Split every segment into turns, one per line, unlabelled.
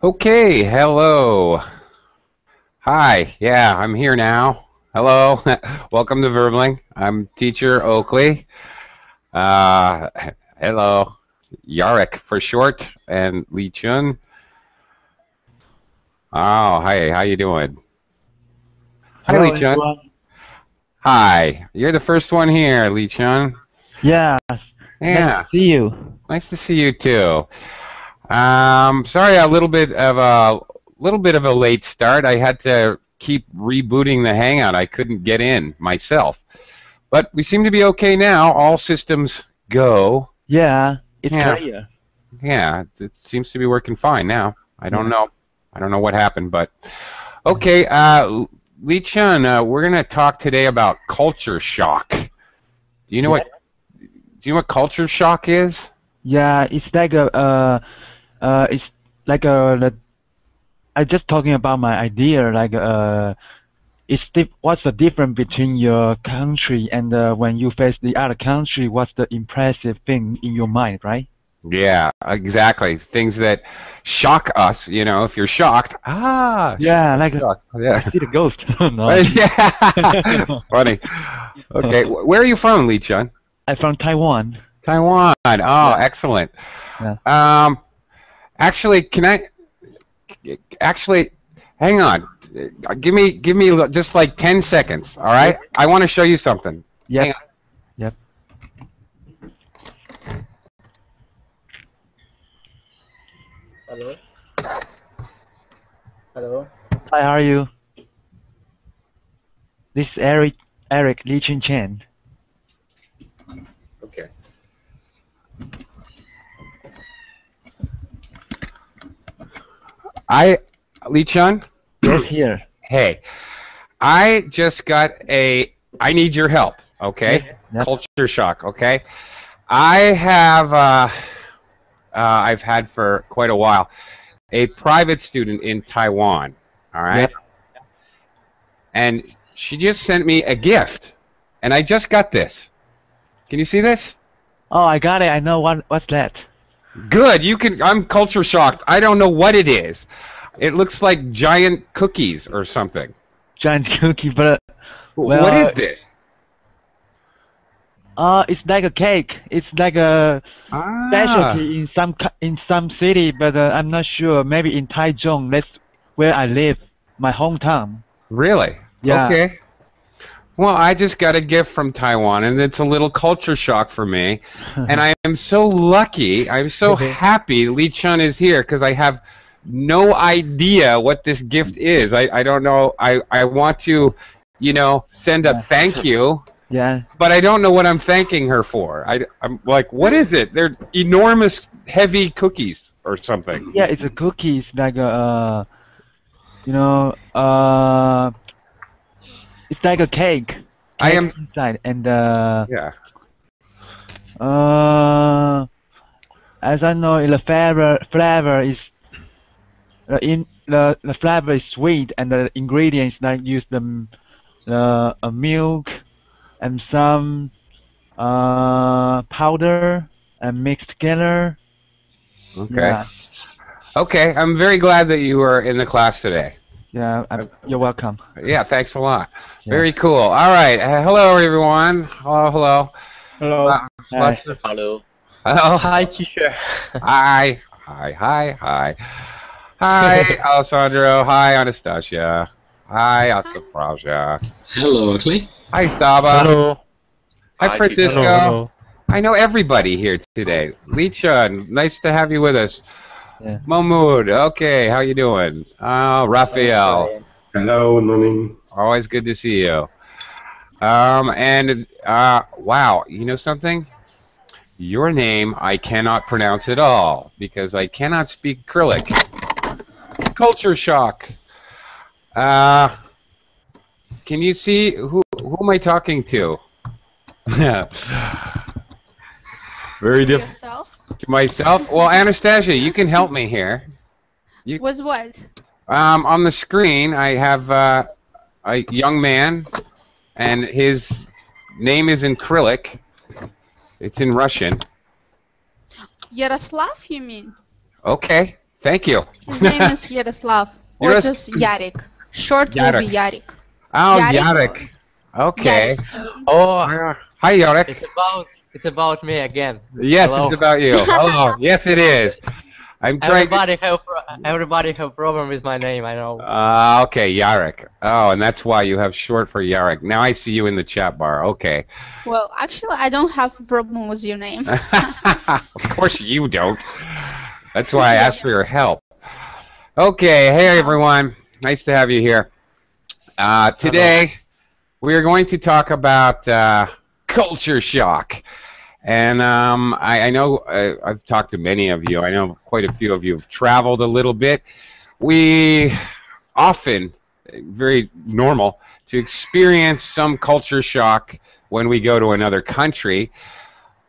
Okay, hello. Hi, yeah, I'm here now. Hello, welcome to Verbling. I'm teacher Oakley. Hello, Yarek for short, and Lee Chun. Oh, hi, how you doing? Hi,
Hello,
Lee Chun.
everyone.
Hi, you're the first one here, Lee Chun.
Yeah, nice
Yeah,
to see you.
nice to see you too. Sorry, a little bit of a late start. I had to keep rebooting the Hangout. I couldn't get in myself, but we seem to be okay now. All systems go.
Yeah, it's
Yeah,
clear.
yeah. It seems to be working fine now. I don't
Yeah.
know. I don't know what happened, but okay. Lee Chun, we're gonna talk today about culture shock. Do you know
Yeah,
what culture shock is?
yeah, it's like it's like I just talking about my idea. Like what's the difference between your country and when you face the other country? What's the impressive thing in your mind, right?
Yeah, exactly. Things that shock us. You know, if you're shocked,
Yeah, like
shock.
I
Yeah.
see the ghost. No, I'm
Yeah. Funny. Okay, where are you from, Lee Chun?
I'm from Taiwan.
Taiwan. Oh,
Yeah,
excellent.
yeah.
Actually, actually, hang on. Give me just like 10 seconds, all right? I want to show you something.
Yep,
Hang on.
yep.
Hello. Hello.
Hi, how are you? This is Eric Lee Chin Chen.
Okay. Lee Chun?
Yes, here.
Hey, I just got I need your help, okay?
Yes, yep.
Culture shock, okay? I have, I've had for quite a while, a private student in Taiwan, all right?
Yep.
And she just sent me a gift, and I just got this. Can you see this?
Oh, I got it. I know what's that.
Good, I'm culture shocked. I don't know what it is. It looks like giant cookies or something.
Giant cookie, but
What is this?
it's like a cake. It's like a specialty in some city, but I'm not sure. Maybe in Taichung, that's where I live, my hometown.
Really?
Yeah.
Okay. Well, I just got a gift from Taiwan, and it's a little culture shock for me. And I am so lucky. I'm so happy Lee Chun is here because I have no idea what this gift is. I don't know. I want to, send a thank you.
Yeah.
But I don't know what I'm thanking her for. I'm like, what is it? They're enormous, heavy cookies or something.
Yeah, it's a cookie. It's like a, it's like a cake.
I am
inside, and
yeah.
as I know, the flavor is the flavor is sweet, and the ingredients like use the milk and some powder and mixed together.
Okay.
Yeah,
Okay, I'm very glad that you were in the class today.
yeah. You're welcome.
Yeah, thanks a lot.
Yeah.
Very cool. All right. Hello, everyone. Hello, hello.
Hello.
Lots of-
Hello.
Hello.
Hi, teacher.
Hi. Hi. Hi. Hi. Hi, Alessandro. Hi, Anastasia. Hi, Asafraja.
Hello, Oakley.
Hi, Saba.
Hello.
Hi, Francisco.
Hello.
I know everybody here today. Lee Chun, nice to have you with us.
Yeah.
Mahmoud, okay, how you doing? Raphael,
Hello, morning.
always good to see you. Wow, you know something? Your name I cannot pronounce at all because I cannot speak Cyrillic. Culture shock. Can you see who am I talking to? Very different.
Yourself?
To myself? Well, Anastasia, you can help me here.
Was what?
On the screen, I have a young man, and his name is in Cyrillic. It's in Russian.
Yaroslav, you mean?
Okay, thank you.
His name is Yaroslav, or just Yarik. Short will be Yarik.
Oh,
Yarik.
Yarek. Okay.
Oh,
Hi, Yarek.
it's about me again.
Yes,
Hello.
it's about you. Hello. Yes, it is. I'm trying.
Everybody have problem with my name. I know.
Okay, Yarek. Oh, and that's why you have short for Yarek. Now I see you in the chat bar. Okay.
Well, actually, I don't have a problem with your name.
Of course you don't. That's why I asked for your help. Okay. Hey, everyone. Nice to have you here. Today, we are going to talk about culture shock. And I know I've talked to many of you. I know quite a few of you have traveled a little bit. We often, very normal, to experience some culture shock when we go to another country.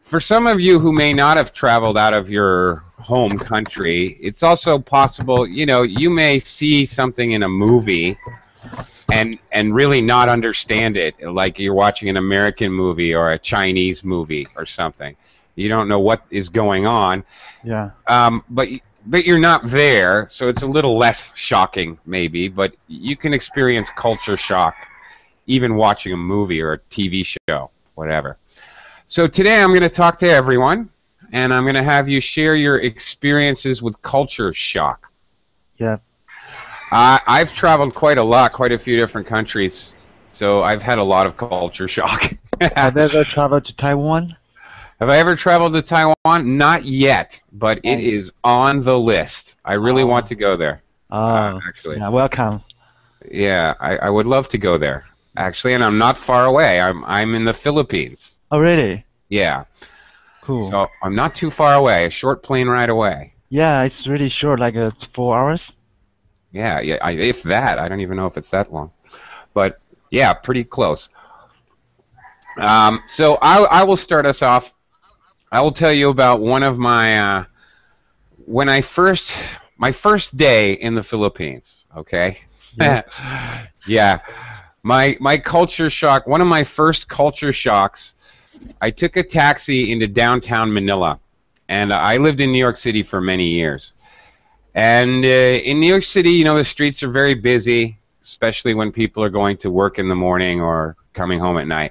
For some of you who may not have traveled out of your home country, it's also possible, you know, you may see something in a movie and really not understand it, like you're watching an American movie or a Chinese movie or something. You don't know what is going on.
Yeah.
But you're not there, so it's a little less shocking maybe, but you can experience culture shock even watching a movie or a TV show, whatever. So today I'm going to talk to everyone, and I'm going to have you share your experiences with culture shock.
Yeah.
I've traveled quite a lot, quite a few different countries, so I've had a lot of culture shock.
Have you ever traveled to Taiwan?
Have I ever traveled to Taiwan? Not yet, but it is on the list. I really want to go there. Actually.
Yeah, welcome.
Yeah, I would love to go there, actually, and I'm not far away. I'm in the Philippines.
Oh, really?
Yeah.
Cool.
So I'm not too far away, a short plane ride away.
Yeah, it's really short, like 4 hours.
Yeah, if that. I don't even know if it's that long. But, yeah, pretty close. So I will start us off. I will tell you about one of my, my first day in the Philippines, okay? Yeah. My culture shock, one of my first culture shocks, I took a taxi into downtown Manila. And I lived in New York City for many years. And in New York City, you know, the streets are very busy, especially when people are going to work in the morning or coming home at night.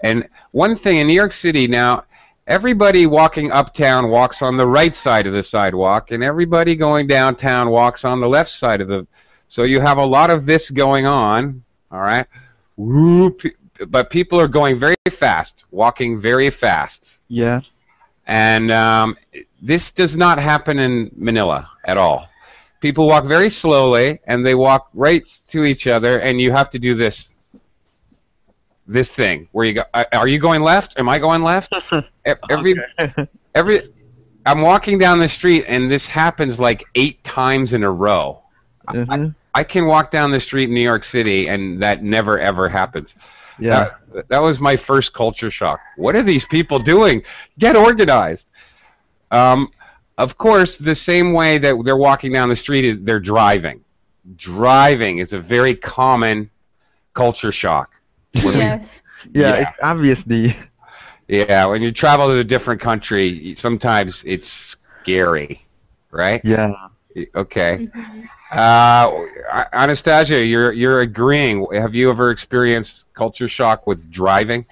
And one thing in New York City now, everybody walking uptown walks on the right side of the sidewalk, and everybody going downtown walks on the left side of the... So you have a lot of this going on, all right? But people are going very fast, walking very fast.
Yeah.
And this does not happen in Manila at all. People walk very slowly, and they walk right to each other, and you have to do this thing where you go. Are you going left? Am I going left? I'm walking down the street, and this happens like 8 times in a row. I can walk down the street in New York City, and that never ever happens.
Yeah.
That was my first culture shock. What are these people doing? Get organized. Of course, the same way that they're walking down the street, they're driving. Driving is a very common culture shock.
Yes.
Yeah, it's obviously.
Yeah, when you travel to a different country, sometimes it's scary, right?
Yeah.
Okay. Anastasia, you're agreeing. Have you ever experienced culture shock with driving?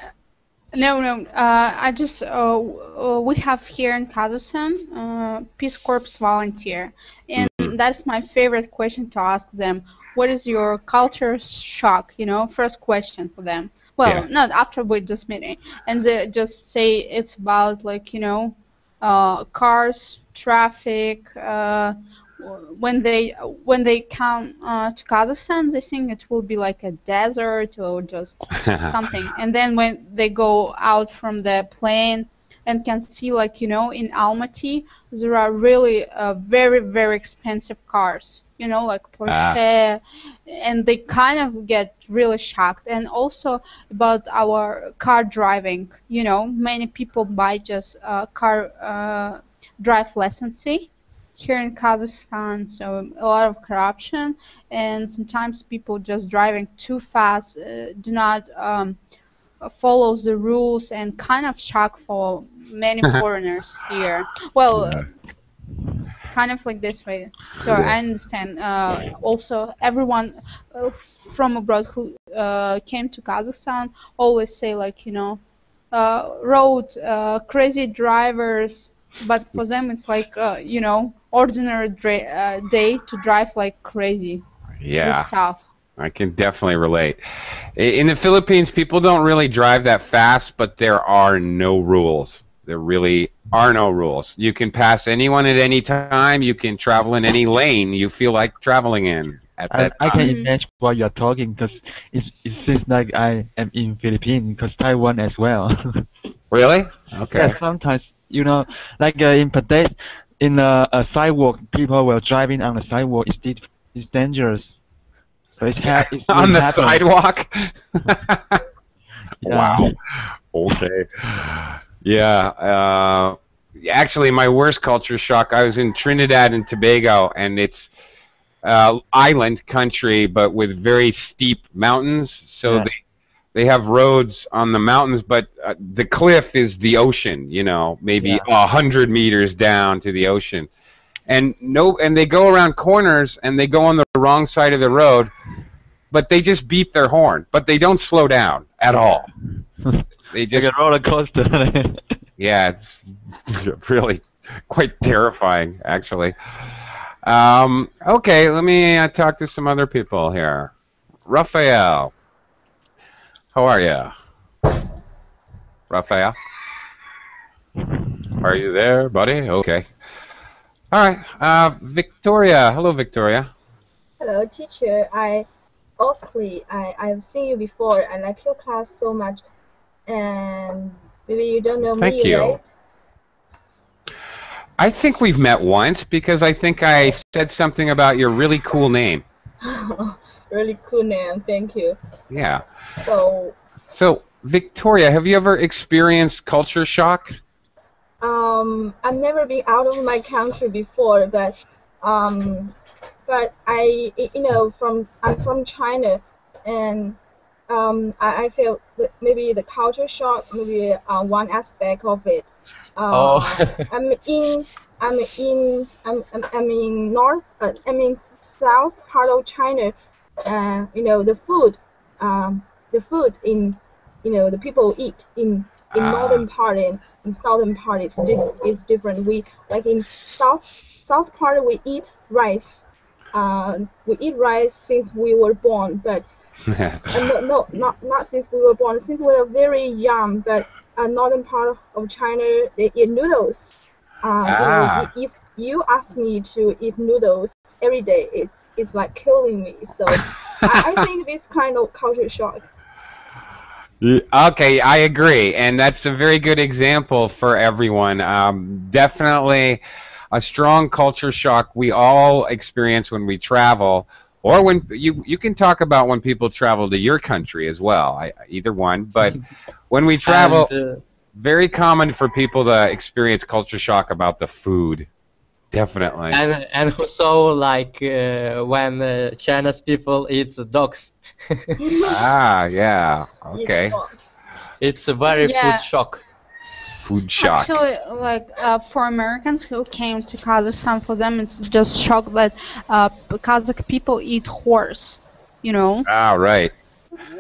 No. I just we have here in Kazakhstan Peace Corps volunteer, and that's my favorite question to ask them. What is your culture shock? You know, first question for them. Well, not after we just meeting, and they just say it's about like, you know, cars, traffic. When they come to Kazakhstan, they think it will be like a desert or just something. And then when they go out from the plane and can see, like, you know, in Almaty, there are really very, very expensive cars, you know, like Porsche, and they kind of get really shocked. And also about our car driving, you know, many people buy just car drive lessons, here in Kazakhstan, so a lot of corruption, and sometimes people just driving too fast, do not follows the rules, and kind of shock for many foreigners here. Well, kind of like this way. So I understand. Also, everyone from abroad who came to Kazakhstan always say like, road crazy drivers, but for them it's like ordinary day to drive like crazy.
Yeah.
This stuff.
I can definitely relate. In the Philippines, people don't really drive that fast, but there are no rules. There really are no rules. You can pass anyone at any time. You can travel in any lane you feel like traveling in at that time.
I can imagine what you're talking, because it seems like I am in Philippines, because Taiwan as well.
Really? Okay.
Yeah, sometimes, like in Padet, in a sidewalk, people were driving on the sidewalk. It's dangerous. So it's
on the sidewalk?
Yeah.
Wow. Okay. Yeah. Actually, my worst culture shock, I was in Trinidad and Tobago, and it's island country, but with very steep mountains. So they have roads on the mountains, but the cliff is the ocean, maybe 100 meters down to the ocean. And they go around corners, and they go on the wrong side of the road, but they just beep their horn, but they don't slow down at all. They just
like a roller coaster.
Yeah, it's really quite terrifying, actually. Okay, let me talk to some other people here. Raphael, how are you? Raphael, are you there, buddy? Okay. All right, Victoria. Hello, Victoria.
Hello, teacher. Oakley. I've seen you before. I like your class so much. And maybe you don't know
Thank
me,
you.
right?
I think we've met once, because I think I said something about your really cool name.
Really cool name. Thank you.
Yeah.
So,
Victoria, have you ever experienced culture shock?
I've never been out of my country before, but I'm from China, and I feel that maybe the culture shock, maybe one aspect of it. I'm in south part of China. The food in the people eat in northern part and in southern part is different. We like in south part we eat rice. We eat rice since we were born, but not since we were born. Since we were very young, but northern part of China they eat noodles. If you ask me to eat noodles every day, it's like killing me. So I think this kind of culture shock.
Okay, I agree, and that's a very good example for everyone. Definitely a strong culture shock we all experience when we travel, or when you can talk about when people travel to your country as well. Either one, but when we travel, very common for people to experience culture shock about the food. Definitely.
And also like when China's people eat dogs.
Yeah. Okay.
It's a very food shock.
Food shock.
Actually, like for Americans who came to Kazakhstan, for them it's just shock that Kazakh people eat horse.
Right.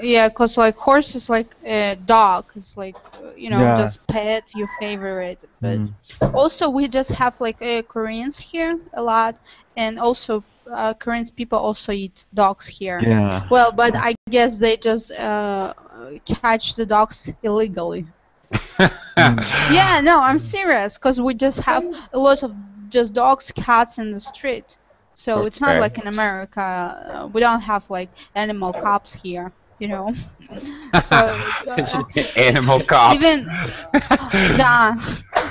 Yeah, because like horse is like a dog. It's like just pet your favorite. But also we just have like Koreans here a lot, and also Korean people also eat dogs here.
Yeah.
Well, but I guess they just catch the dogs illegally. Yeah, no, I'm serious, because we just have a lot of just dogs, cats in the street. So it's not like in America. We don't have like animal cops here. So
animal cops.
Even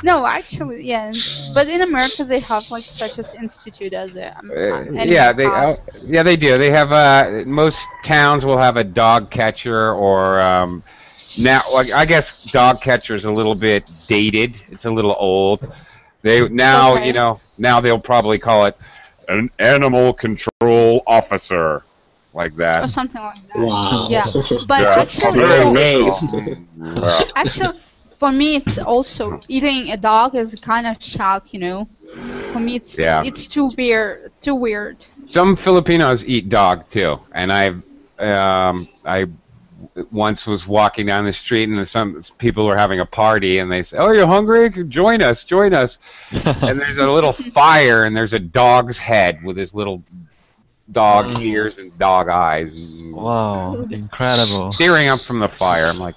no, actually, yeah. But in America, they have like such an institute as a animal cops.
They do. They have most towns will have a dog catcher, or now I guess dog catcher is a little bit dated. It's a little old. Now they'll probably call it an animal control officer, like that.
or something like that.
Wow.
Yeah, but
Yeah.
actually,
Very name.
actually, for me, it's also eating a dog is kind of shock. You know, for me, it's too weird. Too weird.
Some Filipinos eat dog too, and I once was walking down the street and some people were having a party and they say, "Oh, you're hungry? Join us, join us." And there's a little fire and there's a dog's head with his little dog ears and dog eyes.
Wow, incredible.
Steering up from the fire. I'm like,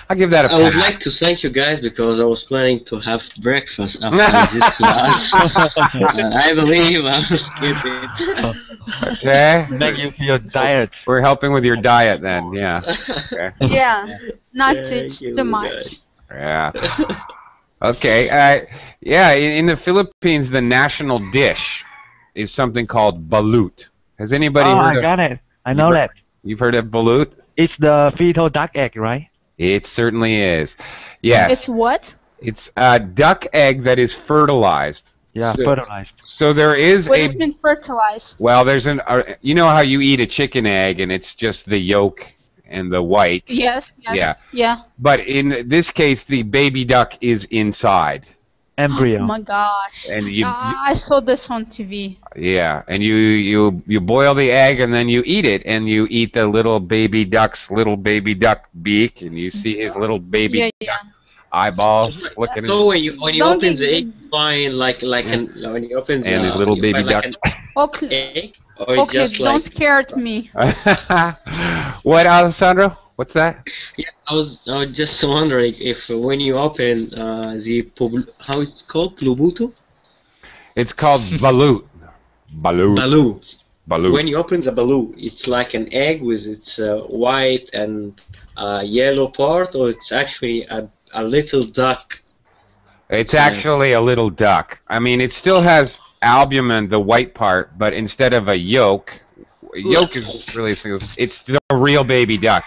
I'll give that a
I would
pass.
like to thank you guys because I was planning to have breakfast after this class. I believe I will skip it.
Okay.
Make you feel diet.
We're helping with your diet then, yeah. Okay.
Yeah, not too
Thank you,
too much.
guys.
Yeah. Okay. Yeah, in the Philippines, the national dish is something called Balute. Has anybody
Oh,
heard
I
of?
got it. I know that.
You've heard of Balute?
It's the fetal duck egg, right?
It certainly is. Yes.
It's what?
It's a duck egg that is fertilized.
Yeah,
So-
fertilized.
So there is
What
a
has been fertilized?
well, there's you know how you eat a chicken egg and it's just the yolk and the white.
Yes. Yeah.
But in this case, the baby duck is inside.
Oh
Embryo.
my gosh.
And you
I saw this on TV.
yeah, and you boil the egg and then you eat it, and you eat the little baby duck beak, and you see his little baby
Yeah.
eyeballs looking
So when you
Don't
open
get-
the egg, you find when you open the
and his little
you
baby
find like
duck.
an
Okay,
egg, or it's
okay,
just
don't
like
scare me.
What, Alessandro? What's that?
yeah. I was just wondering if when you open how it's called Plubutu
It's called balut. Balut.
Baloo.
Balut.
When you open the baloo, it's like an egg with its white and yellow part, or it's actually a little duck.
It's actually a little duck. I mean, it still has albumin, the white part, but instead of a yolk is really single. It's the real baby duck,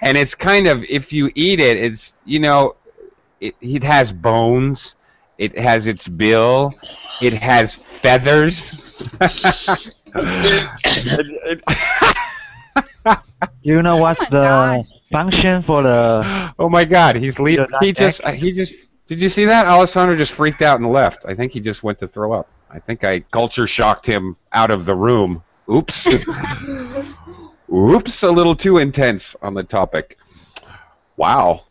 and it's kind of, if you eat it, it's, you know, it has bones, it has its bill, it has feathers.
Do you know what's
Oh my
the
gosh.
function for the?
Oh my God, he's leaving.
The duck
He just. Did you see that? Alessandro just freaked out and left. I think he just went to throw up. I think I culture shocked him out of the room. Oops. Oops, a little too intense on the topic. Wow.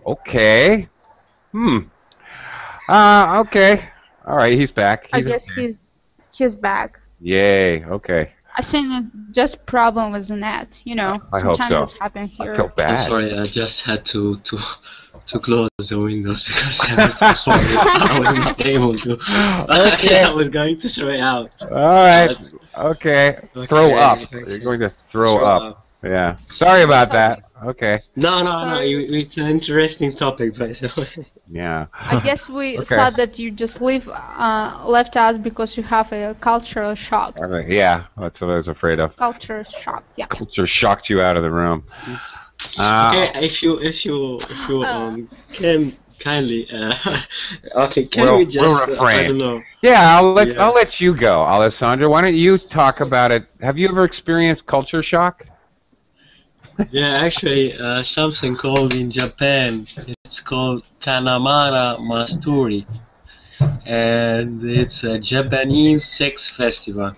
Okay. Okay. All right, he's back.
I
He's
guess
okay.
he's back.
Yay. Okay.
I think it's just problem with the net. You know,
I hope
sometimes
so.
this happen
I
here.
feel
I'm
bad.
sorry, I just had to close the windows because I was sorry. I was not able to.
Okay.
I was going to throw it out.
All right. Okay. Throw up. You're going to throw up. Yeah. Sorry about that. Okay.
No,
Sorry.
it's an interesting topic, by the way.
Yeah.
I guess we
Okay.
thought that you just left us because you have a cultural shock.
Okay. Yeah. That's what I was afraid of.
Culture shock. Yeah.
Culture shocked you out of the room.
Okay, if you can kindly, okay, can we just?
we'll
I
refrain.
don't know.
Yeah, I'll
Yeah.
let you go, Alessandro. Why don't you talk about it? Have you ever experienced culture shock?
Yeah, actually, something called in Japan. It's called Kanamara Masturi, and it's a Japanese sex festival.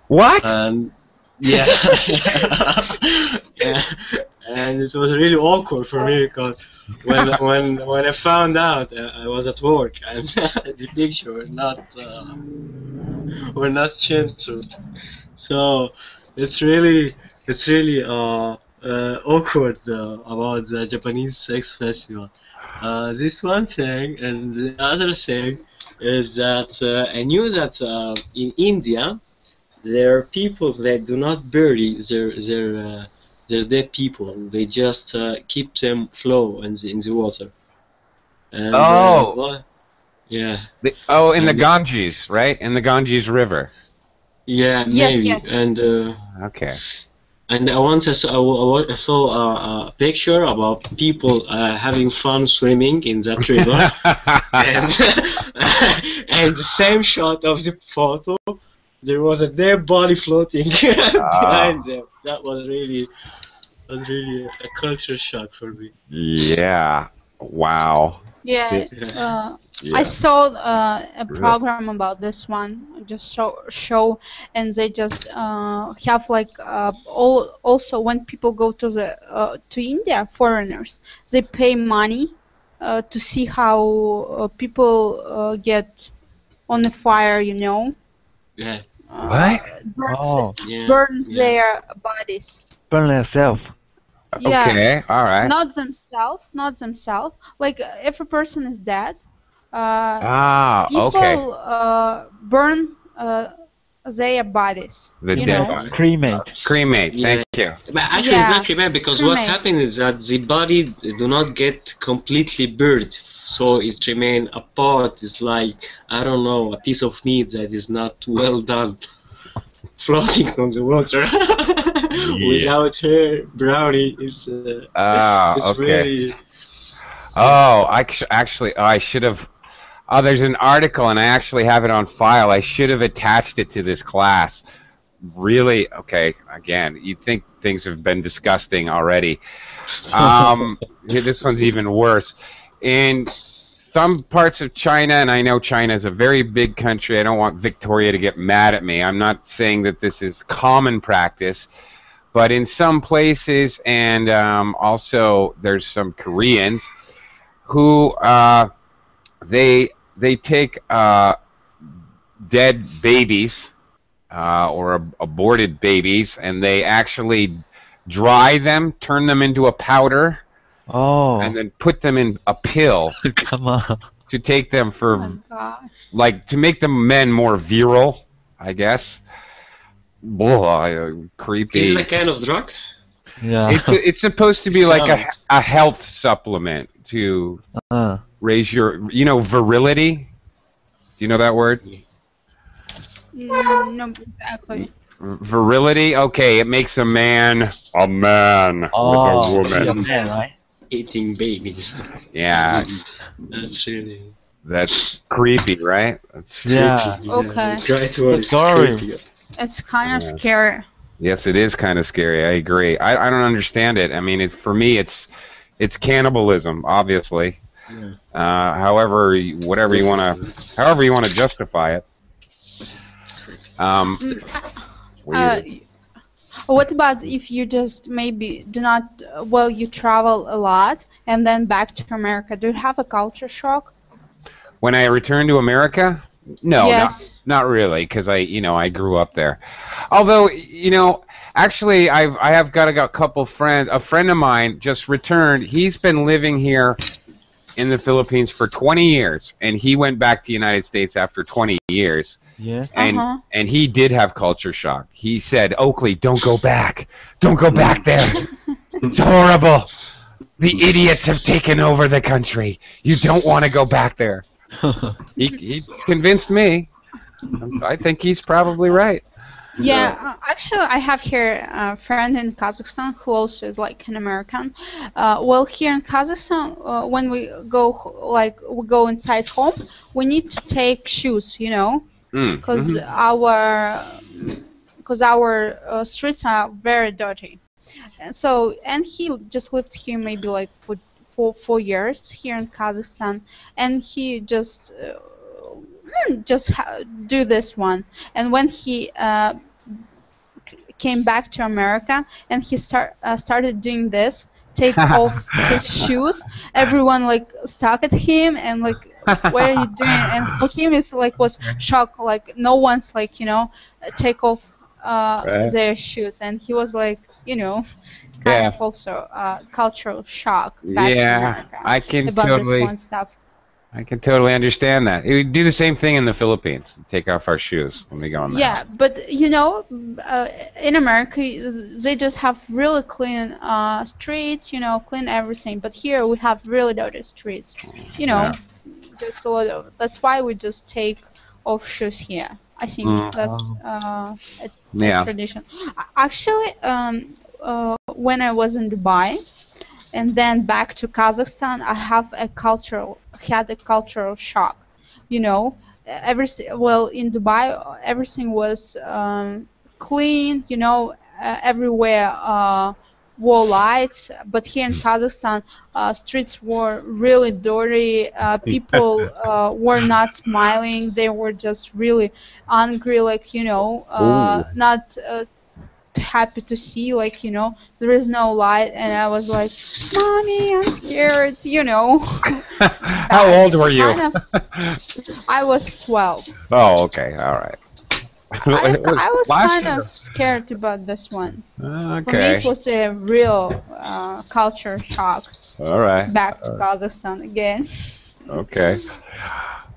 What?
And yeah, yeah, and it was really awkward for me because when I found out, I was at work and the picture were not censored, so it's really awkward about the Japanese sex festival. This one thing, and the other thing is that I knew that in India there are people that do not bury their dead people. They just keep them flow in the water. And,
Oh.
yeah.
In the Ganges, right? In the Ganges River.
Yeah,
Yes,
maybe.
yes.
And
Okay.
And I once I saw a picture about people having fun swimming in that river, and and the same shot of the photo, there was a dead body floating behind them. That was really a culture shock for me.
Yeah. Wow.
Yeah, I saw a program about this one, just show, and they just have like also when people go to the to India, foreigners, they pay money to see how people get on the fire, you know.
Yeah.
What?
Oh,
Burn their bodies.
burn yourself.
Yeah.
Okay. All right.
Not themselves. Like if a person is dead,
Okay.
people burn their bodies.
The
you
dead
know.
body.
Cremate.
Cremate. Thank you.
But actually,
Yeah,
it's not cremate because what
cremate.
happens is that the body do not get completely burned, so it remain a part. It's like, I don't know, a piece of meat that is not well done, floating on the water without her brownie. It's
Okay.
really.
Oh, actually, I should have. Oh, there's an article, and I actually have it on file. I should have attached it to this class. Really? Okay. Again, you'd think things have been disgusting already. Here, this one's even worse. In some parts of China, and I know China is a very big country. I don't want Victoria to get mad at me. I'm not saying that this is common practice, but in some places, and also there's some Koreans who they take dead babies or aborted babies, and they actually dry them, turn them into a powder, and then put them in a pill
Come on.
to take them for,
Oh my gosh.
like, to make the men more virile, I guess. Creepy.
Is it a kind of drug?
Yeah.
It's supposed to be like
Sound.
a health supplement to raise your, virility. Do you know that word?
No, exactly.
Virility? Okay, it makes a man with a woman.
you're a man, right?
Eating babies.
Yeah,
That's
creepy, right? That's
Yeah.
Okay.
Right word is
Sorry.
creepy.
It's kind of scary.
Yes, it is kind of scary. I agree. I don't understand it. I mean, for me, it's cannibalism, obviously.
Yeah.
However you want to justify it. Weird.
What about if you just maybe do not, you travel a lot and then back to America? Do you have a culture shock?
When I return to America, no,
Yes.
not really, because I grew up there. Although, actually, I have got a couple friends. A friend of mine just returned. He's been living here in the Philippines for 20 years, and he went back to the United States after 20 years.
Yeah.
And he did have culture shock. He said, "Oakley, don't go back. Don't go back there. It's horrible. The idiots have taken over the country. You don't want to go back there." He convinced me. I think he's probably right.
Yeah, actually, I have here a friend in Kazakhstan who also is like an American. Here in Kazakhstan, when we go inside home, we need to take shoes, because our streets are very dirty. And he just lived here maybe like for 4 years here in Kazakhstan, and he just do this one. And when he came back to America and he started doing this, take off his shoes, everyone like stuck at him and like, what are you doing? And for him it's like was shock, like no one's like take off their shoes, and he was like kind of also cultural shock back to America
I can
about
totally.
this one stuff.
I can totally understand that. We do the same thing in the Philippines. Take off our shoes when we go in there.
Yeah, but in America, they just have really clean streets, clean everything. But here we have really dirty streets, just a lot of. That's why we just take off shoes here. I think that's a
Yeah.
tradition. Actually, when I was in Dubai and then back to Kazakhstan, I had a cultural shock. You know, well, in Dubai, everything was clean. You know, everywhere were lights, but here in Kazakhstan, streets were really dirty. People were not smiling; they were just really angry, like
Ooh.
not happy to see, like there is no light, and I was like, "Mommy, I'm scared,"
How
bad.
old were you?
Kind of. I was 12.
Oh, okay. All right.
I was
Last
kind
year.
of scared about this one. For me,
Okay.
it was a real culture shock.
All right.
Back to Kazakhstan again.
Okay.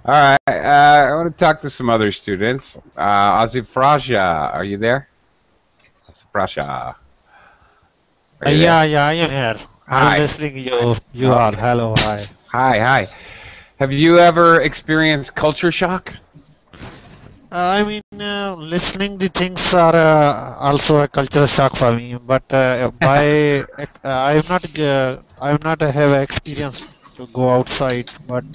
All right. I want to talk to some other students. Azifraja, are you there? Azifraja. Are you there?
Yeah, I am here.
Hi.
I'm listening you. You are. Hello, hi.
Hi. Have you ever experienced culture shock?
I mean, listening the things are also a cultural shock for me. But I'm not have experience to go outside. But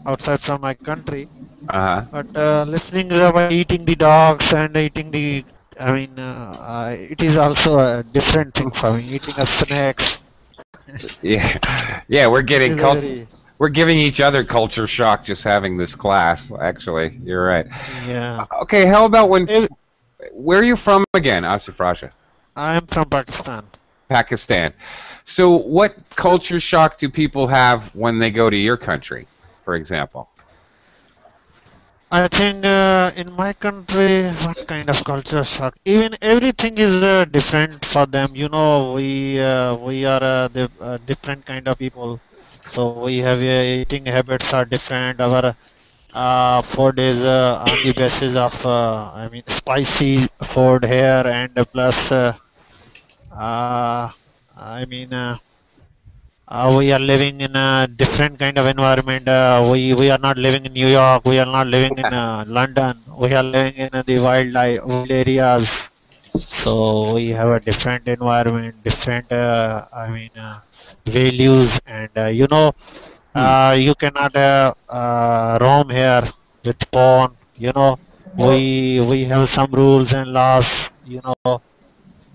outside from my country.
Uh-huh.
But listening by eating the dogs and eating the, I mean, it is also a different thing for me. Eating of snacks.
Yeah, we're getting we're giving each other culture shock just having this class. Actually, you're right.
Yeah.
Okay, how about where are you from again, Asifraja?
I am from Pakistan.
Pakistan. So what culture shock do people have when they go to your country, for example?
I think in my country, what kind of culture shock? Even everything is different for them. We are the different kind of people. So we have eating habits are different. Our food is on the basis of I mean spicy food here, and plus I mean. We are living in a different kind of environment. We are not living in New York. We are not living in London. We are living in the wild areas. So we have a different environment, different values, and you cannot roam here with phone. We have some rules and laws.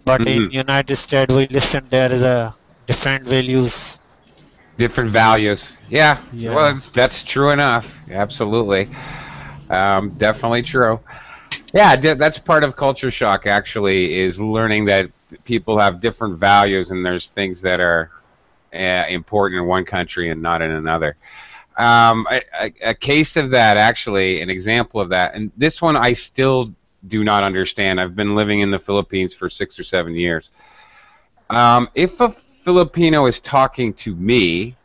But in United States we listen. There is a different values.
Different values. Yeah. Well, that's true enough. Absolutely. Definitely true. Yeah, that's part of culture shock, actually, is learning that people have different values and there's things that are important in one country and not in another. A case of that, actually, an example of that, and this one I still do not understand. I've been living in the Philippines for 6 or 7 years. If a Filipino is talking to me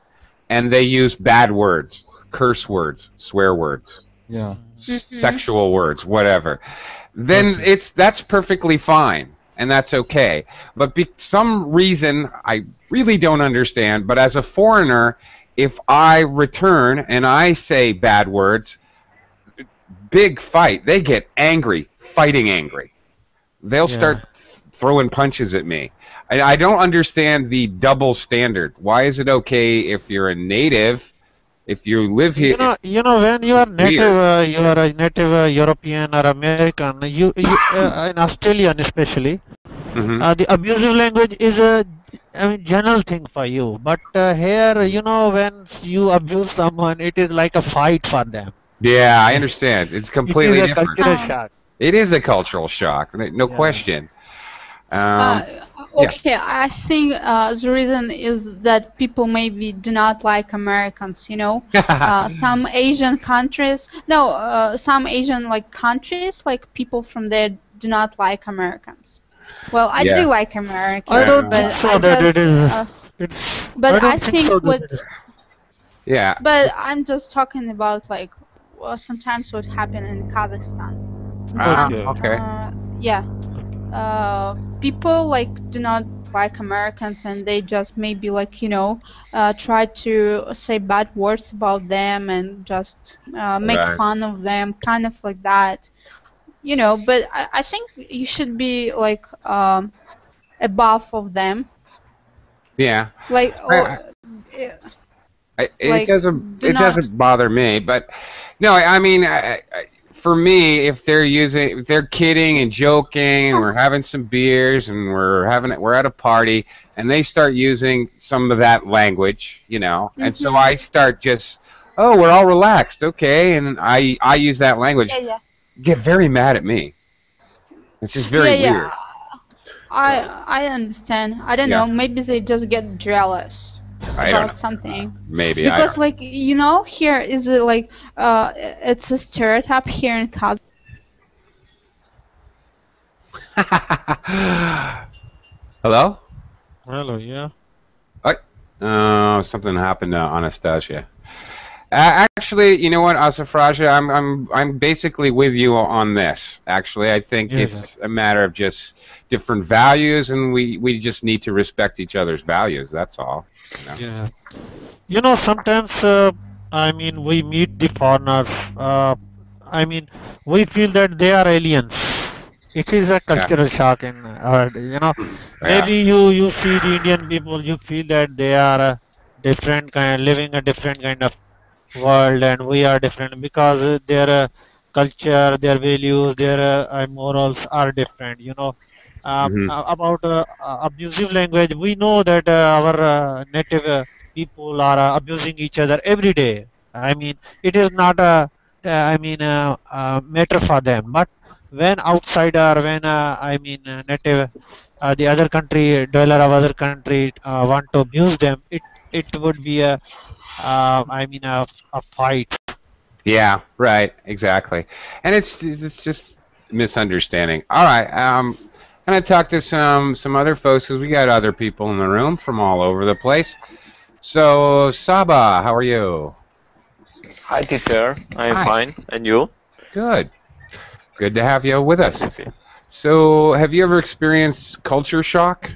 and they use bad words, curse words, swear words, sexual words, whatever, then that's perfectly fine and that's okay. But some reason I really don't understand, but as a foreigner, if I return and I say bad words, big fight. They get angry, fighting angry. They'll start throwing punches at me. I don't understand the double standard. Why is it okay if you're a native, if you live here?
When you are native, you are a native European or American. You in Australian especially, the abusive language is a general thing for you. But here, when you abuse someone, it is like a fight for them.
Yeah, I understand. It's completely different.
Cultural shock.
It is a cultural shock, no question.
Okay, I think the reason is that people maybe do not like Americans. Some Asian countries, some Asian countries, like people from there do not like Americans. Well, I do like Americans,
I don't
but
think so that it is.
But I think what.
Yeah.
But I'm just talking about sometimes what happened in Kazakhstan.
Okay.
Yeah. People do not not like Americans, and they just maybe like try to say bad words about them and just make
Right.
fun of them, kind of like that. But I think you should be like above of them,
Yeah.
like
I, it
like
doesn't
do not.
bother me, but no, I mean, for me, if they're kidding and joking, and we're having some beers and we're at a party, and they start using some of that language, and so I start just, oh, we're all relaxed, okay, and I use that language,
Yeah.
get very mad at me. It's just very weird.
I understand. I don't know. Maybe they just get jealous
I don't know.
about something.
Maybe
Because here is like it's a stereotype here in Kazakhstan.
Hello?
Hello, yeah.
Something happened to Anastasia. Actually, you know what, Asafraja, I'm basically with you on this. Actually, I think it's a matter of just different values, and we just need to respect each other's values. That's all.
Yeah. Sometimes I mean, we meet the foreigners. I mean, we feel that they are aliens. It is a cultural shock in our, maybe you see the Indian people, you feel that they are different kind, living a different kind of world, and we are different because their culture, their values, their morals are different. About abusive language, we know that our native people are abusing each other every day. I mean, it is not a matter for them, but when outsider, when native, the other country dweller of other country want to abuse them, it would be a a fight.
Yeah, right, exactly. And it's just misunderstanding. All right, I'm gonna talk to some other folks because we got other people in the room from all over the place. So, Saba, how are you?
Hi, teacher. I'm fine. And you?
Good. Good to have you with us. So, have you ever experienced culture shock?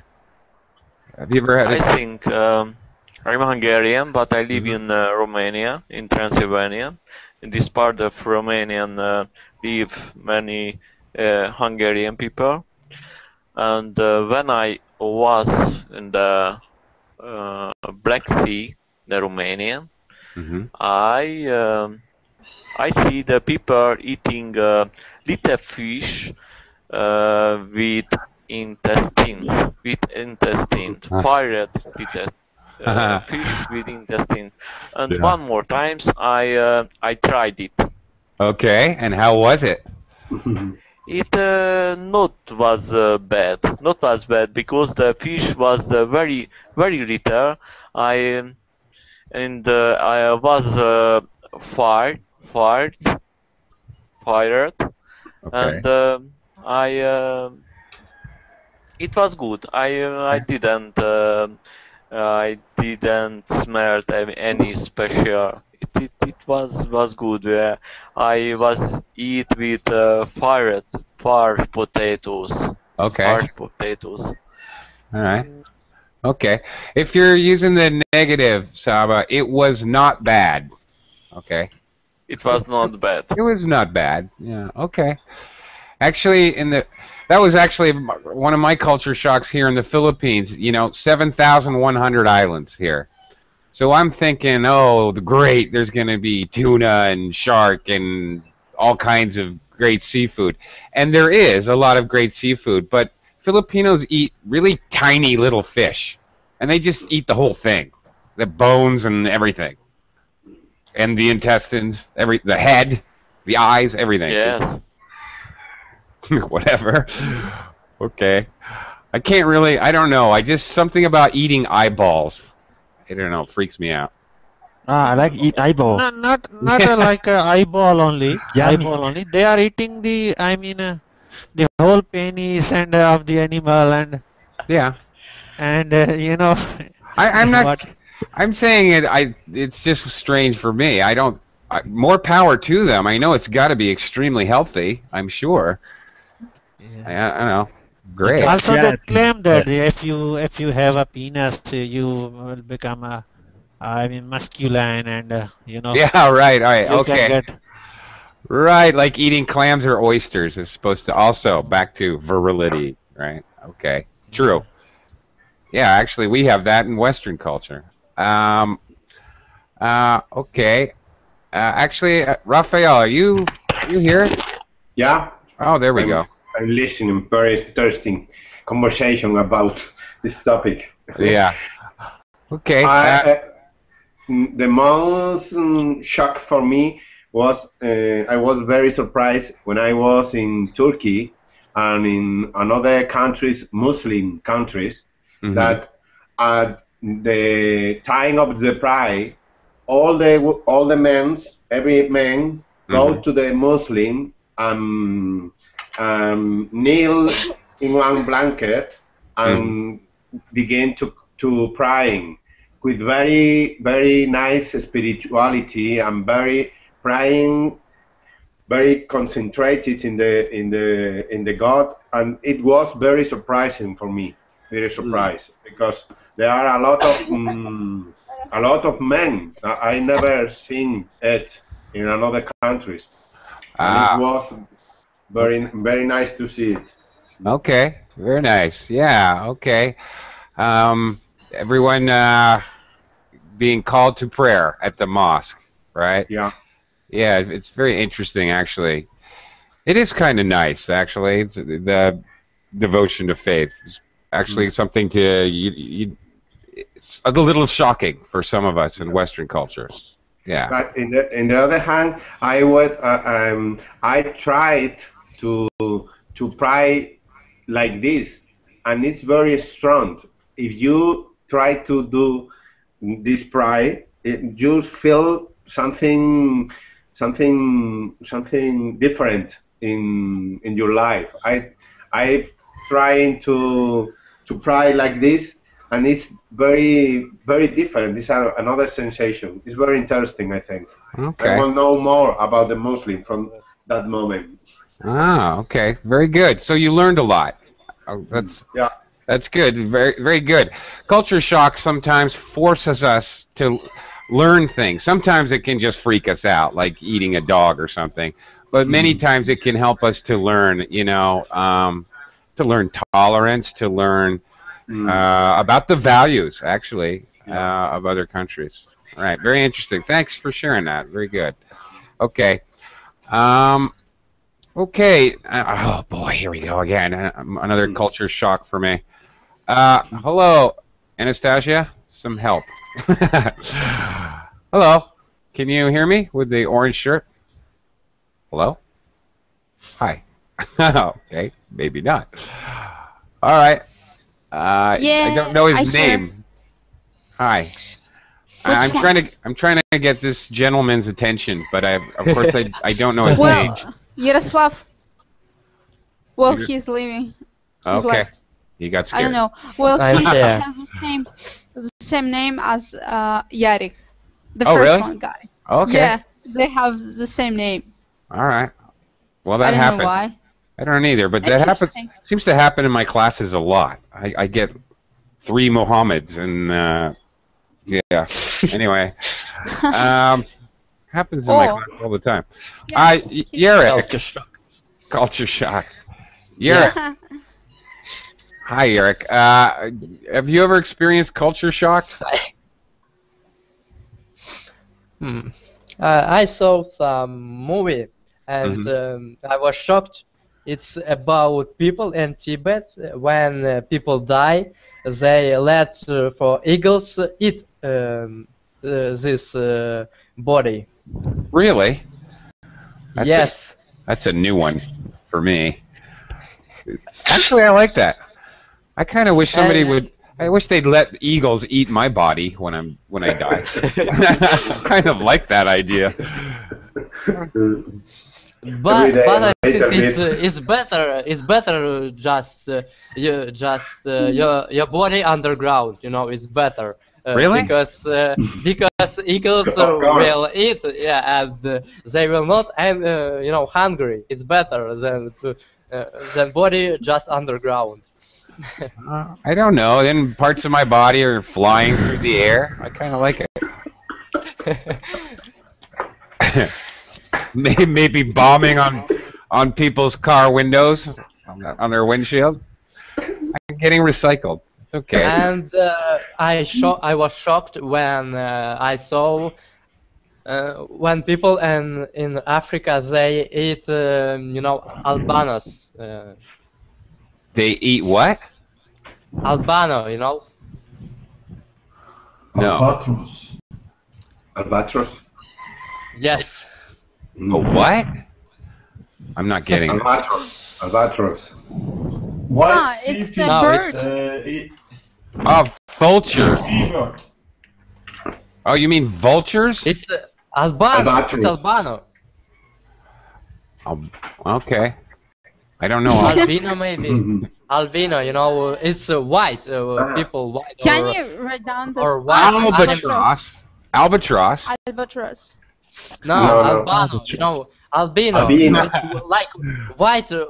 Have you ever had?
I think I'm Hungarian, but I live in Romania, in Transylvania. In this part of Romanian live many Hungarian people. And when I was in the Black Sea, the Romanian, I see the people eating little fish with intestines, fired fish with intestines. And one more times I tried it.
Okay, and how was it?
It not was bad because the fish was very little. I was fired, and it was good. I didn't smell any special. It was good. I was eat with fired potatoes.
Okay.
Fired potatoes.
All right. Okay. If you're using the negative, Saba, it was not bad. Okay.
It was not bad.
It was not bad. Yeah. Okay. Actually, that was actually one of my culture shocks here in the Philippines. 7,100 islands here. So I'm thinking, oh, great, there's going to be tuna and shark and all kinds of great seafood. And there is a lot of great seafood, but Filipinos eat really tiny little fish. And they just eat the whole thing. The bones and everything. And the intestines, the head, the eyes, everything.
Yes.
Whatever. Okay. I don't know. Something about eating eyeballs. I don't know, freaks me out.
I like eat eyeball.
Not like eyeball only. Eyeball only. They are eating the the whole penis and of the animal and
I'm not. I'm saying it. It's just strange for me. More power to them. I know it's got to be extremely healthy. I'm sure. I don't know. Great.
Also, they
Reality.
claim that
Yeah.
if you have a penis, you will become a, I mean, masculine, and
Yeah, right.
you can
Okay.
get.
Right, like eating clams or oysters is supposed to also back to virility, right? Okay. True. Yeah, actually, we have that in Western culture. Um, okay. Raphael, are you here?
Yeah,
Oh, there we
I'm,
go.
I'm listening. Very interesting conversation about this topic.
Yeah. Okay.
The most shock for me was I was very surprised when I was in Turkey and in another countries, Muslim countries, that at the time of the prayer, all the men, every man, go to the Muslim kneel in one blanket and begin to praying with very nice spirituality and very praying, very concentrated in the God, and it was very surprising for me, very surprised, because there are a lot of men I never seen it in another countries, and it was very nice to see it.
Okay. Very nice. Yeah. Okay. Everyone being called to prayer at the mosque, right?
Yeah.
Yeah, it's very interesting, actually. It is kind of nice, actually. It's, the devotion to faith is actually something it's a little shocking for some of us in Western culture. Yeah.
But in the other hand, I tried to pray like this, and it's very strong. If you try to do this prayer, you feel something different in your life. I trying to pray like this, and it's very different. It's another sensation. It's very interesting, I think.
Okay.
I want to know more about the Muslim from that moment.
Ah, okay. Very good. So you learned a lot. Oh, that's good. Very good. Culture shock sometimes forces us to learn things. Sometimes it can just freak us out, like eating a dog or something. But many times it can help us to learn, to learn tolerance, to learn about the values, actually, of other countries. All right. Very interesting. Thanks for sharing that. Very good. Okay. Okay. Oh boy, here we go again. Another culture shock for me. Hello, Anastasia. Some help. Hello. Can you hear me with the orange shirt? Hello? Hi. Okay, maybe not. All right.
Yeah,
I don't know his
I hear.
name. Hi. I'm trying to get this gentleman's attention, but of course I don't know his name.
Well, Yaroslav. Well, he's leaving. He's
Okay.
left.
He got
I don't
scared.
know. Well,
I'm
he
here.
has the same name as Yarik, the
Oh,
first
really?
one guy.
Okay.
Yeah, they have the same name.
All right. Well,
I
that
don't
happens.
know why.
I don't either, but that happens.
Interesting.
Seems to happen in my classes a lot. I get 3 Mohammeds, and yeah. Anyway, happens in my class all the time. Yarik.
Culture shock.
Culture shock. Yarik. Hi, Eric. Have you ever experienced culture shock?
I saw some movie and I was shocked. It's about people in Tibet. When people die, they let for eagles eat this body.
Really?
Yes.
That's a new one for me. Actually, I like that. I kind of wish somebody would. I wish they'd let eagles eat my body when I die. I kind of like that idea.
But I think it's better. It's better just your body underground. You know, it's better
Really?
Because eagles will eat, yeah, and they will not, you know, hungry. It's better than body just underground.
I don't know. Then parts of my body are flying through the air. I kind of like it. Maybe bombing on people's car windows, on their windshield. I'm getting recycled. It's okay.
And I was shocked when I saw when people in Africa they eat you know, albanos.
They eat what?
Albano, you know.
No.
Albatros.
Albatros.
Yes.
A what? I'm not getting it.
Albatros. Albatros.
White
it's
sea
the
fish.
bird.
Oh, vultures.
Seabird.
Oh, you mean vultures?
It's albano.
Albatros.
It's albano.
Okay. I don't know.
Albino maybe. Albino, you know, it's white. People white.
Can you write down the
or white
Albatross. Albatross.
Albatross.
No,
No, no.
albano. You know, albino.
Albino.
It's like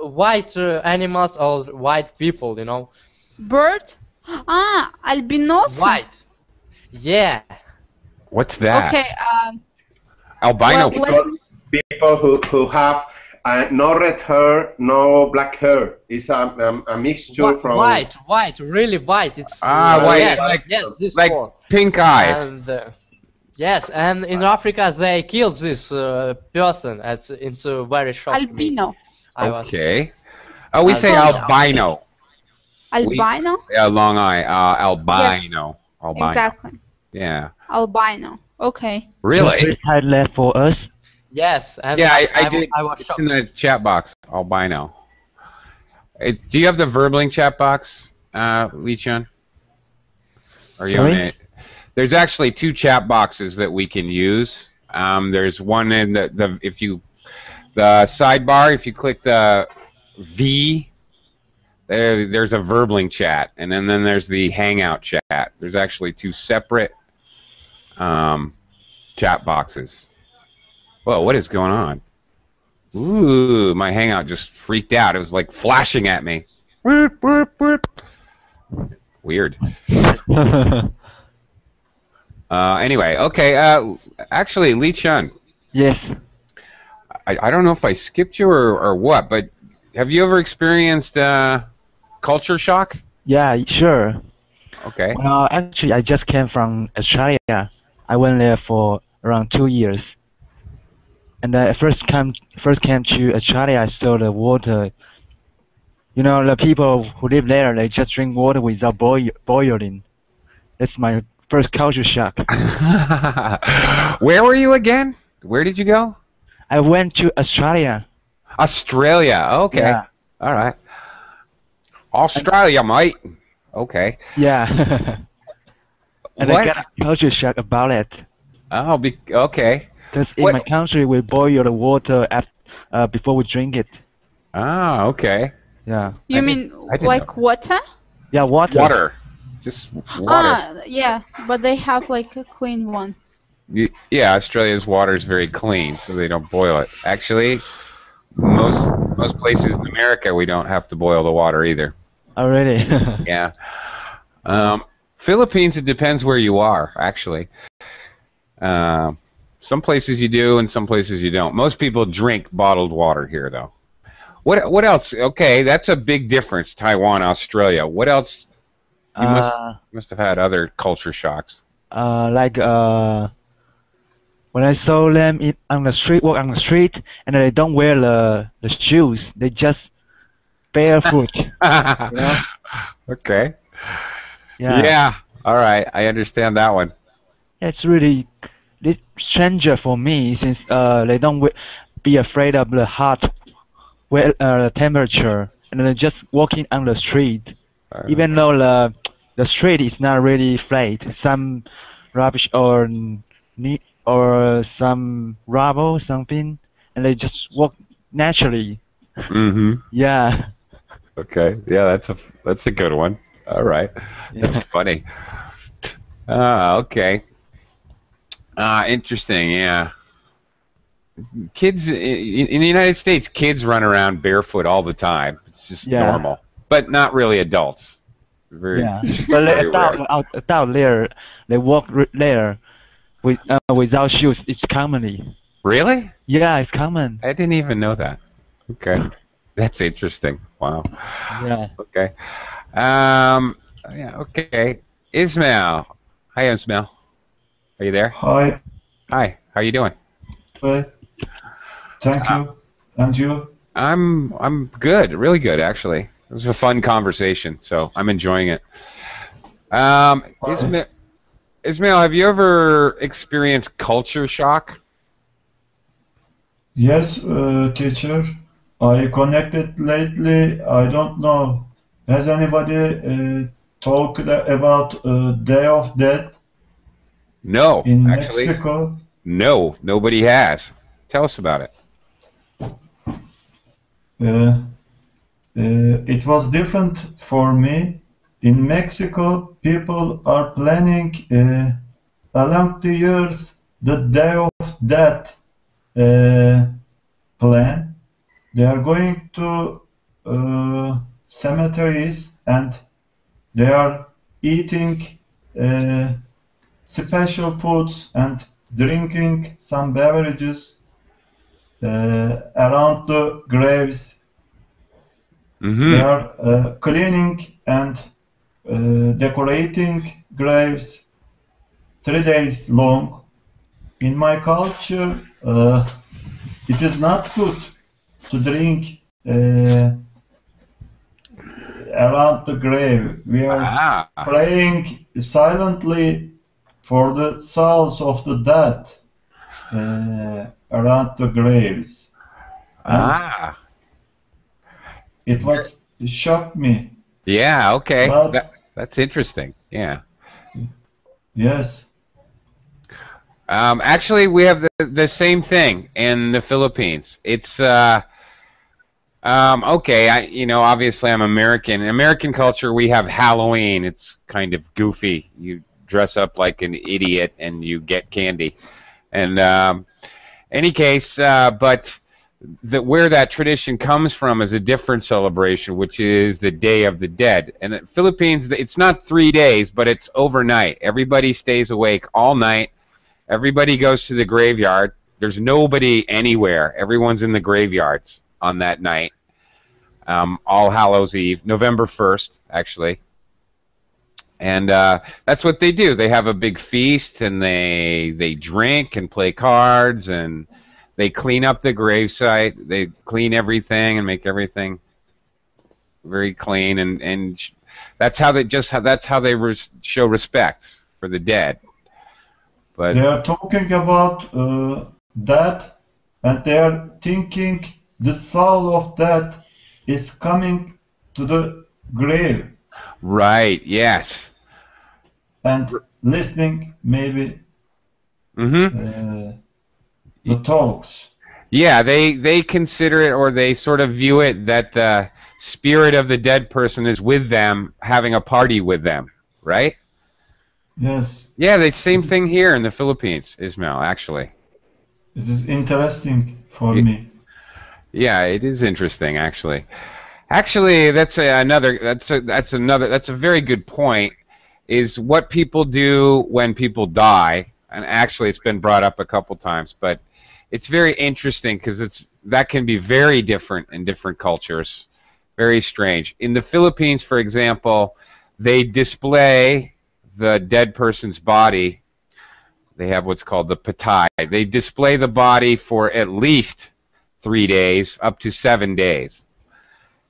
white animals or white people. You know.
Bird? Ah, albinos.
White. Yeah.
What's that?
Okay.
Albino.
well,
People who have no red hair, no black hair. It's a mixture from
White, really white. It's
white,
yes, this
like
one.
pink eyes.
And yes, and in Africa they killed this person. It's very shocking.
albino.
I was
Okay. Oh, we say albino.
Albino?
Yeah, long eye. Albino. Albino.
Exactly.
Yeah.
Albino. Okay.
Really?
First time left for us.
yes, and
Yeah, I did.
I was
It's
shocked.
in the chat box. Albino. Do you have the Verbling chat box, Lee Chun? Are you on
Sorry?
it? There's actually two chat boxes that we can use. There's one in the sidebar. If you click the V, there's a Verbling chat, and then there's the Hangout chat. There's actually two separate chat boxes. Whoa, what is going on? Ooh, my Hangout just freaked out. It was like flashing at me. Whoop, whoop, whoop. Weird. Anyway, okay. Actually, Lee Chun,
Yes.
I don't know if I skipped you or what, but have you ever experienced culture shock?
Yeah, sure.
Okay.
Well, actually, I just came from Australia. I went there for around 2 years. And I first came to Australia, I saw the water. You know, the people who live there, they just drink water without boiling. That's my first culture shock.
Where were you again? Where did you go?
I went to Australia.
Australia. Okay.
Yeah.
All right. Australia, mate. Okay.
Yeah. And
What?
I got a culture shock about it.
Oh, okay.
Because in
What-
my country, we boil the water before we drink it.
Ah, okay.
Yeah.
You
I
mean
didn't
like water?
Yeah, water.
Water. Just water.
Yeah, but they have like a clean one.
Yeah, Australia's water is very clean, so they don't boil it. Actually, most places in America, we don't have to boil the water either.
Already.
Yeah. Philippines, it depends where you are, actually. Some places you do, and some places you don't. Most people drink bottled water here, though. What else? Okay, that's a big difference, Taiwan, Australia. What else? You must have had other culture shocks.
Like when I saw them walk on the street, and they don't wear the shoes. They just barefoot. You know?
Okay.
Yeah.
Yeah. All right. I understand that one.
It's really stranger for me since they don't be afraid of the hot temperature, and they're just walking on the street. Even though the street is not really flat, some rubbish or some rubble, something, and they just walk naturally.
Mm-hmm.
Yeah.
Okay. Yeah, that's a good one. All right. That's funny. Okay. Interesting. Yeah. Kids in the United States, kids run around barefoot all the time. It's just
Yeah,
normal, but not really adults. Very,
yeah. But the
very rare.
adult there, they walk there without shoes. It's commonly.
Really?
Yeah, it's common.
I didn't even know that. Okay. That's interesting. Wow.
Yeah.
Okay. Yeah, okay. Ismail. Hi, Ismail. Are you there?
Hi.
Hi. How you doing?
Well, thank you. And you?
I'm good. Really good, actually. It was a fun conversation, so I'm enjoying it.
Hi.
Ismail, have you ever experienced culture shock?
Yes, teacher. I connected lately. I don't know. Has anybody talked about Day of Dead
No,
in
actually.
Mexico?
No, nobody has. Tell us about it.
Uh, it was different for me. In Mexico, people are planning along the years the Day of Death plan. They are going to cemeteries and they are eating special foods and drinking some beverages around the graves. They
Mm-hmm.
are cleaning and decorating graves 3 days long. In my culture, it is not good to drink around the grave. We are
Ah.
praying silently for the souls of the dead around the graves. And
Ah.
it was it shocked me.
Yeah, okay.
But
That's interesting. Yeah.
yes,
Actually, we have the same thing in the Philippines. It's okay. Obviously, I'm American. In American culture, we have Halloween. It's kind of goofy. You dress up like an idiot and you get candy. And any case, but where that tradition comes from is a different celebration, which is the Day of the Dead. And in the Philippines, it's not 3 days, but it's overnight. Everybody stays awake all night. Everybody goes to the graveyard. There's nobody anywhere. Everyone's in the graveyards on that night. All Hallows Eve, November 1st, actually. And that's what they do. They have a big feast, and they drink and play cards, and they clean up the gravesite. They clean everything and make everything very clean, and that's how they show respect for the dead. But
they are talking about that, and they are thinking the soul of that is coming to the grave
right, yes.
and listening maybe
Mm-hmm.
the talks.
Yeah, they consider it, or they sort of view it, that the spirit of the dead person is with them, having a party with them, right?
Yes,
Yeah, the same thing here in the Philippines, Ismail, actually.
it is interesting for me.
Yeah, it is interesting, actually. Actually, that's a very good point, is what people do when people die. And actually, it's been brought up a couple times, but it's very interesting because that can be very different in different cultures. Very strange. In the Philippines, for example, they display the dead person's body. They have what's called the patay. They display the body for at least 3 days, up to 7 days.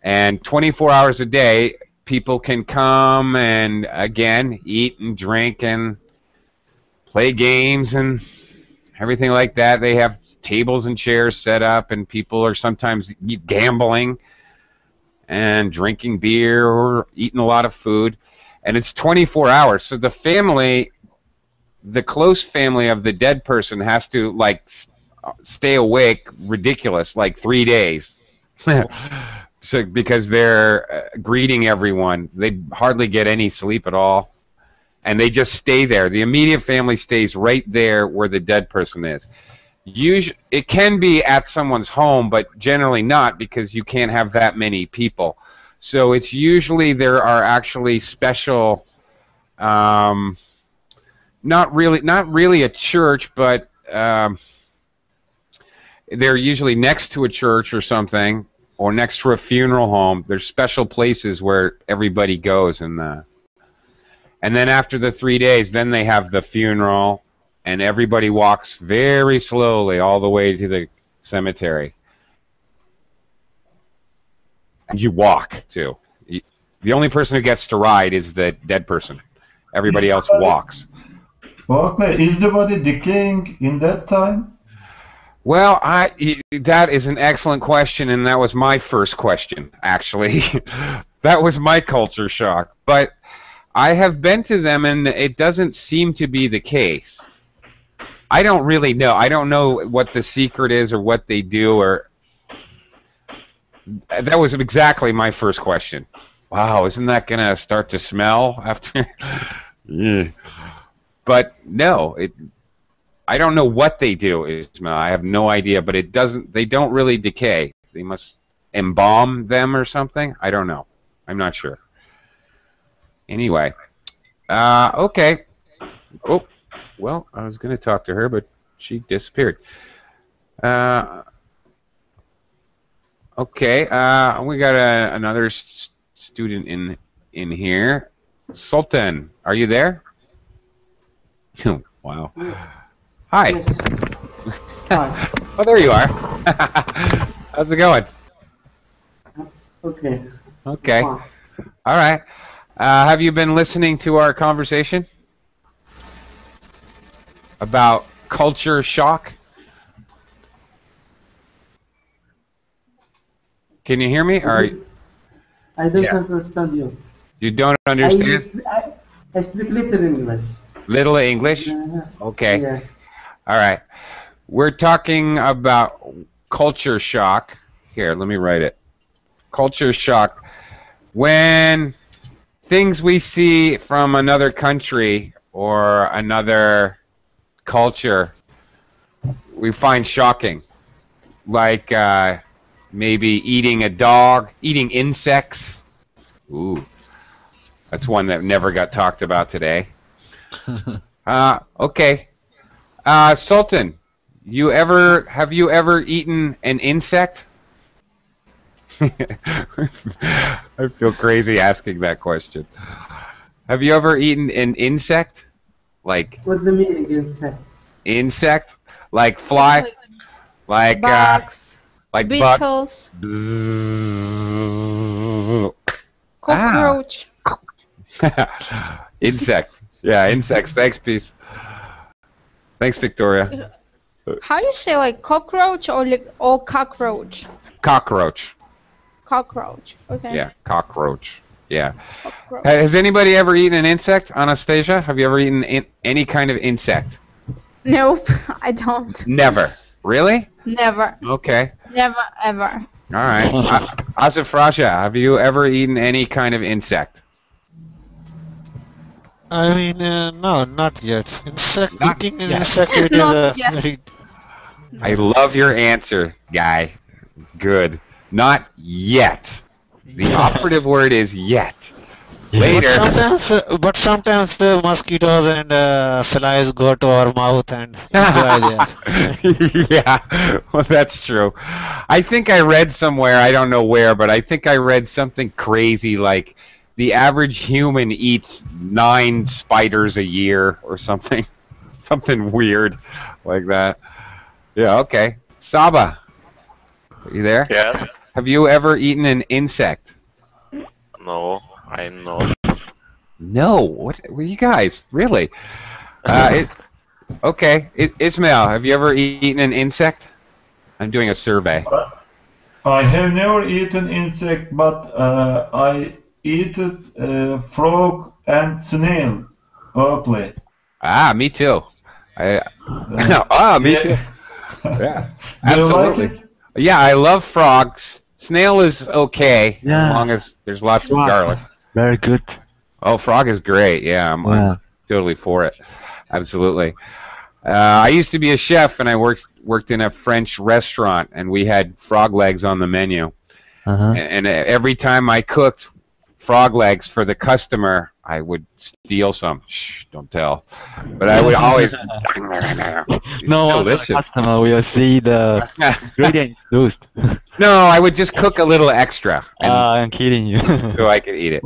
And 24 hours a day, people can come and, again, eat and drink and play games and everything like that. They have tables and chairs set up, and people are sometimes gambling and drinking beer or eating a lot of food. And it's 24 hours. So the family, the close family of the dead person, has to, like, stay awake ridiculous, like 3 days. Because they're greeting everyone. They hardly get any sleep at all. and they just stay there. The immediate family stays right there where the dead person is. Usually, it can be at someone's home, but generally not, because you can't have that many people. So it's usually there are actually special, not really a church, but they're usually next to a church or something, or next to a funeral home. There's special places where everybody goes, and then after the 3 days, then they have the funeral. And everybody walks very slowly all the way to the cemetery. And you walk, too. The only person who gets to ride is the dead person. Everybody else walks.
Oakley, is the body decaying in that time?
Well, that is an excellent question, and that was my first question, actually. That was my culture shock. But I have been to them, and it doesn't seem to be the case. I don't really know. I don't know what the secret is or what they do. Or that was exactly my first question. Wow, isn't that going to start to smell after? Yeah. But no, I don't know what they do. I have no idea. But it doesn't. They don't really decay. They must embalm them or something. I don't know. I'm not sure. Anyway, okay. Oh. Well, I was going to talk to her, but she disappeared. Okay, we got another student in here. Sultan, are you there? Wow. Hi.
Yes. Hi.
Oh, there you are. How's it going?
Okay.
Okay. All right. Have you been listening to our conversation about culture shock? Can you hear me? Or
I don't understand you.
You don't understand?
I speak little English.
Little English? Okay.
Yeah.
All right. We're talking about culture shock. Here, let me write it. Culture shock. When things we see from another country or another culture we find shocking, like maybe eating a dog, eating insects. Ooh, that's one that never got talked about today. Okay, Sultan, have you ever eaten an insect? I feel crazy asking that question. Have you ever eaten an insect? Like,
what the meaning insect?
Insect, like fly, like
bugs,
like
beetles, cockroach.
Insect. Yeah, insects. Thanks, peace. Thanks, Victoria.
How you say, like cockroach or cockroach?
Cockroach.
Cockroach. Okay.
Yeah, cockroach. Yeah. Cockroach. Has anybody ever eaten an insect? Anastasia, have you ever eaten any kind of insect?
Nope, I don't.
Never. Really?
Never.
Okay.
Never, ever.
All right. Asif Rasha, have you ever eaten any kind of insect?
I mean, no, not yet. Eating an insect it
Not
is
yet.
very...
I love your answer, guy. Good. Not yet. The operative word is yet. Later.
But sometimes the mosquitoes and flies go to our mouth and enjoy there.
Yeah, well, that's true. I think I read somewhere, I don't know where, but I think I read something crazy like the average human eats 9 spiders a year or something. Something weird like that. Yeah, okay. Saba, are you there?
Yes.
Have you ever eaten an insect?
No, I'm not.
No. What you guys? Really? Okay. Ismail, have you ever eaten an insect? I'm doing a survey.
I have never eaten insect, but I eat frog and snail. Oakley.
Ah, me too. Me too. Yeah,
Do you like
absolutely.
it?
Yeah, I love frogs. Snail is okay,
Yeah.
as long as there's lots of garlic.
Very good.
Oh, frog is great. Yeah,
Yeah.
totally for it. Absolutely. I used to be a chef, and I worked in a French restaurant, and we had frog legs on the menu. And every time I cooked frog legs for the customer, I would steal some. Shh, don't tell. But I would always.
No one customer will see the ingredients used.
No, I would just cook a little extra.
I'm kidding you.
So I could eat it.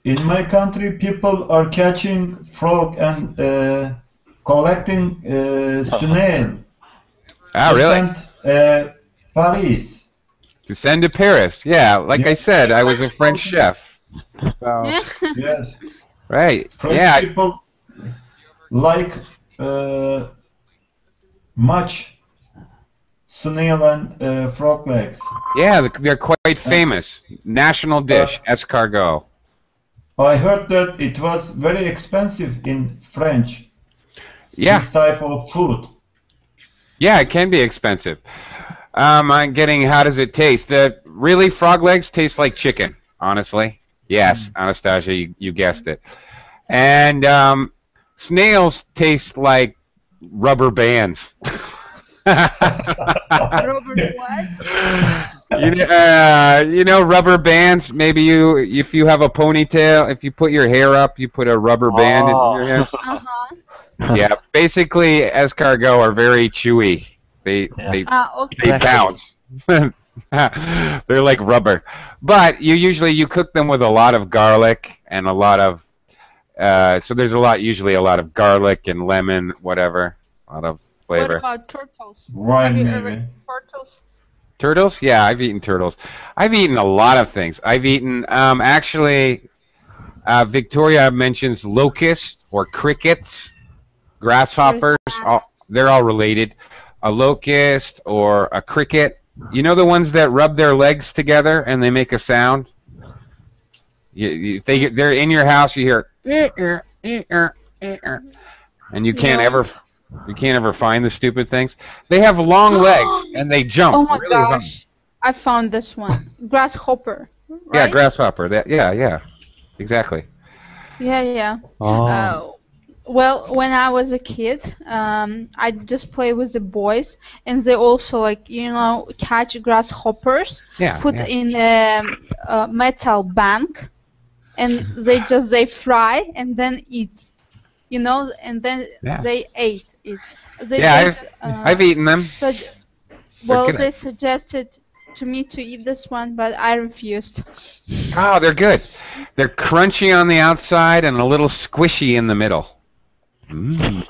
In my country, people are catching frog and collecting snail.
Ah, really?
Paris.
To send to Paris. Yeah, like I said, I was a French chef. So,
yes.
Right.
French people like much snail and frog legs.
Yeah, they're quite famous. National dish, escargot.
I heard that it was very expensive in French.
Yeah.
This type of food.
Yeah, it can be expensive. I'm getting, how does it taste? Really, frog legs taste like chicken, honestly. Yes, Anastasia, you guessed it. And snails taste like rubber bands.
Rubber what?
You know, rubber bands. Maybe if you have a ponytail, if you put your hair up, you put a rubber band in your hair. Yeah, basically, escargot are very chewy. They bounce. They're like rubber. But you cook them with a lot of garlic and a lot of so there's usually a lot of garlic and lemon, whatever, a lot of flavor.
What about turtles?
Right,
Have you ever eaten turtles?
Turtles? Yeah, I've eaten turtles. I've eaten a lot of things. I've eaten actually Victoria mentions locusts or crickets, grasshoppers. They're all related. A locust or a cricket. You know the ones that rub their legs together and they make a sound? They're in your house, you hear and you can't ever find the stupid things. They have long legs and they jump.
Oh my
really
gosh. I found this one. Grasshopper. Right?
Yeah, grasshopper. Yeah. Exactly.
Yeah. Well, when I was a kid, I just play with the boys, and they also catch grasshoppers, put in a metal bank, and they fry and then eat, and then they ate it.
I've eaten them.
They suggested to me to eat this one, but I refused.
Oh, they're good. They're crunchy on the outside and a little squishy in the middle. And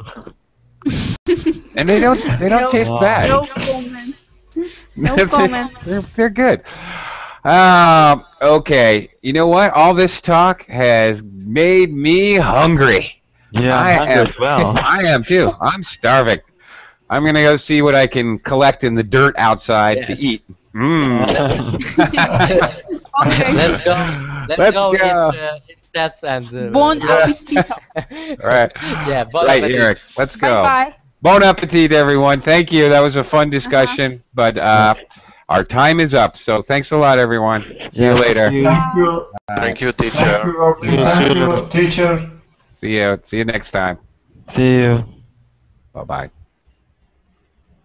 they don't taste bad.
No comments. No comments.
They're good. Okay. You know what? All this talk has made me hungry.
Yeah,
I am
as well.
I am too. I'm starving. I'm gonna go see what I can collect in the dirt outside to eat.
Okay. Let's go. Eat that and
bon appetit.
Right.
Yeah. Bon
right,
appetit.
Eric. Let's go.
Bye.
Bon appetit, everyone. Thank you. That was a fun discussion, but our time is up. So thanks a lot, everyone. See you later.
Thank you, teacher.
Thank you, teacher.
See you. See you next time.
See you.
Bye-bye.